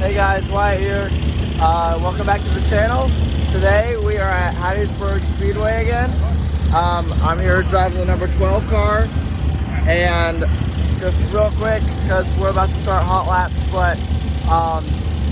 Hey guys, Wyatt here. Welcome back to the channel. Today we are at Hattiesburg Speedway again. I'm here driving the number 12 car, and just real quick because we're about to start hot laps, but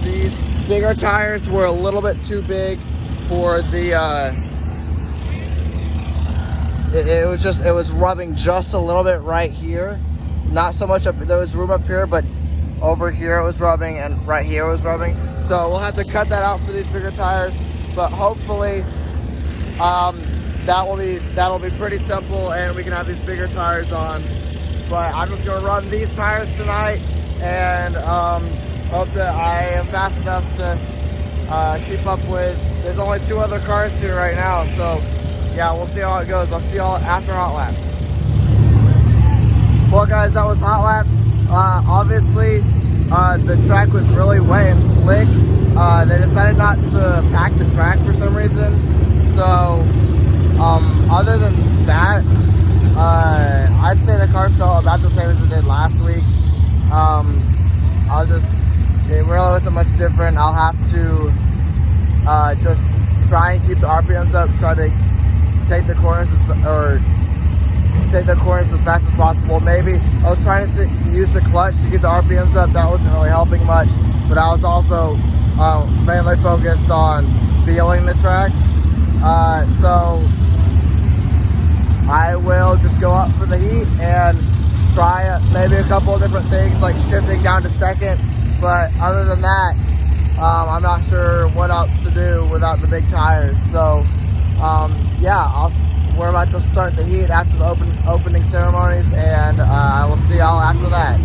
these bigger tires were a little bit too big for the it was rubbing just a little bit right here, not so much up there was room up here, but over here it was rubbing and right here it was rubbing, so we'll have to cut that out for these bigger tires, but hopefully that'll be pretty simple and we can have these bigger tires on. But I'm just going to run these tires tonight and hope that I am fast enough to keep up with. There's only 2 other cars here right now, so yeah, we'll see how it goes. I'll see y'all after hot laps. Well guys, that was hot laps. Obviously the track was really wet and slick. They decided not to pack the track for some reason, so other than that, I'd say the car felt about the same as it did last week. It really wasn't much different. I'll have to just try and keep the RPMs up, try to take the corners as fast as possible. Maybe I was trying to use the clutch to get the RPMs up. That wasn't really helping much, but I was also mainly focused on feeling the track. So I will just go up for the heat and try maybe a couple of different things like shifting down to second, but other than that, I'm not sure what else to do without the big tires. So yeah, we're about to start the heat after the opening ceremonies, and I will see y'all after that.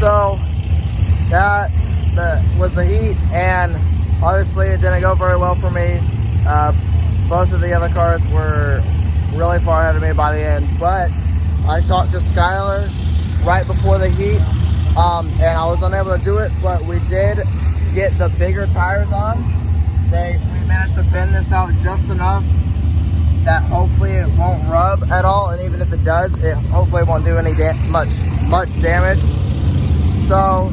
So that was the heat, and obviously it didn't go very well for me. Both of the other cars were really far ahead of me by the end, but I talked to Skylar right before the heat, and I was unable to do it, but we did get the bigger tires on. We managed to bend this out just enough that hopefully it won't rub at all, and even if it does, it hopefully won't do any much damage. So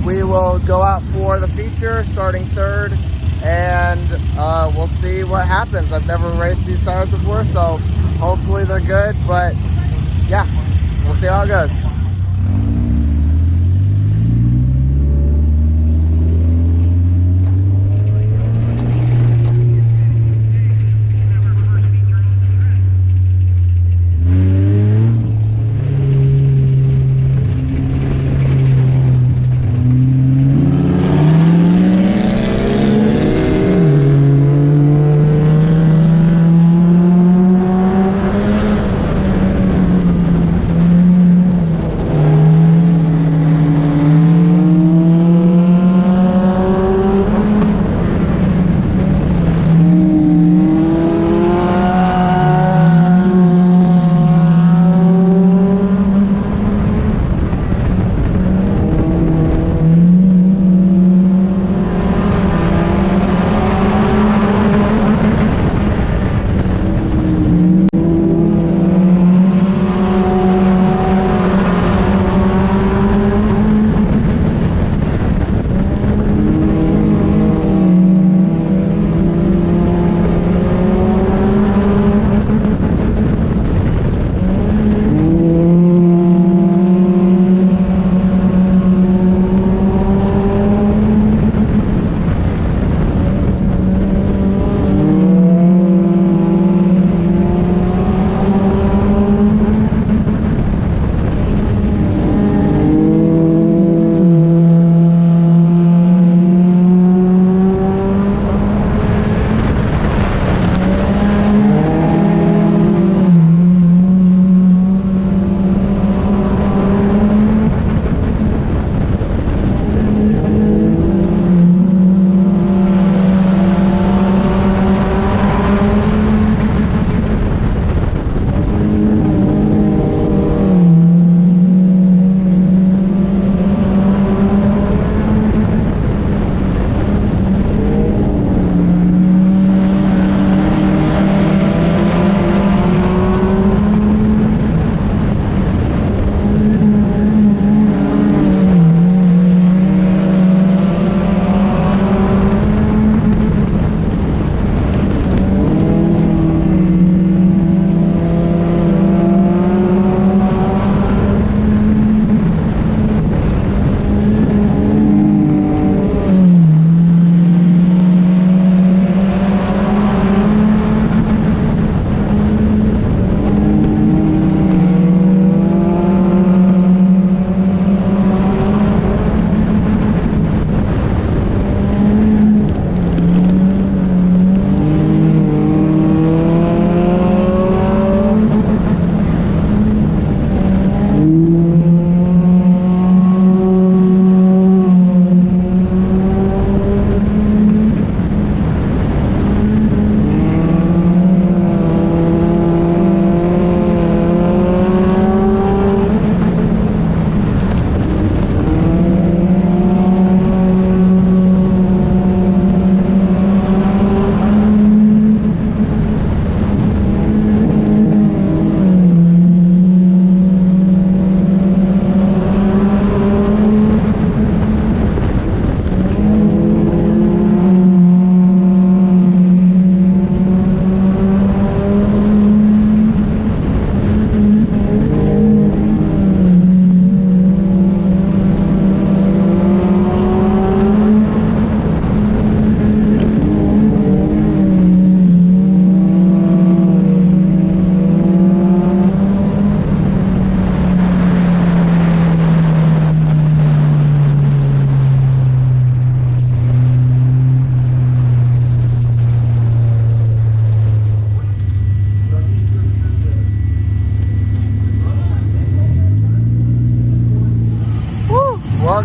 we will go out for the feature starting third, and we'll see what happens. I've never raced these tires before, so hopefully they're good, but yeah, we'll see how it goes.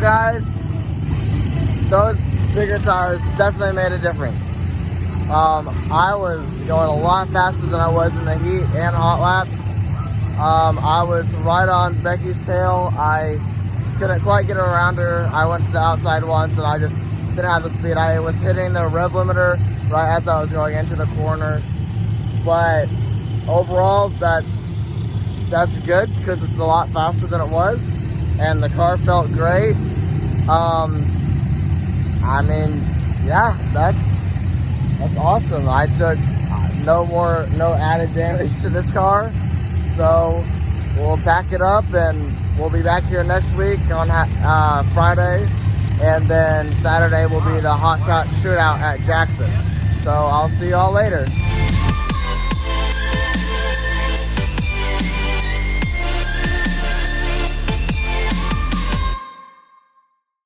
guys, those bigger tires definitely made a difference. I was going a lot faster than I was in the heat and hot laps. I was right on Becky's tail. I couldn't quite get around her. I went to the outside once and I just didn't have the speed. I was hitting the rev limiter right as I was going into the corner. But overall, that's good because it's a lot faster than it was, and the car felt great. I mean, yeah, that's awesome. I took no added damage to this car, so we'll pack it up and we'll be back here next week on Friday, and then Saturday will be the Hot Shot Shootout at Jackson. So I'll see y'all later.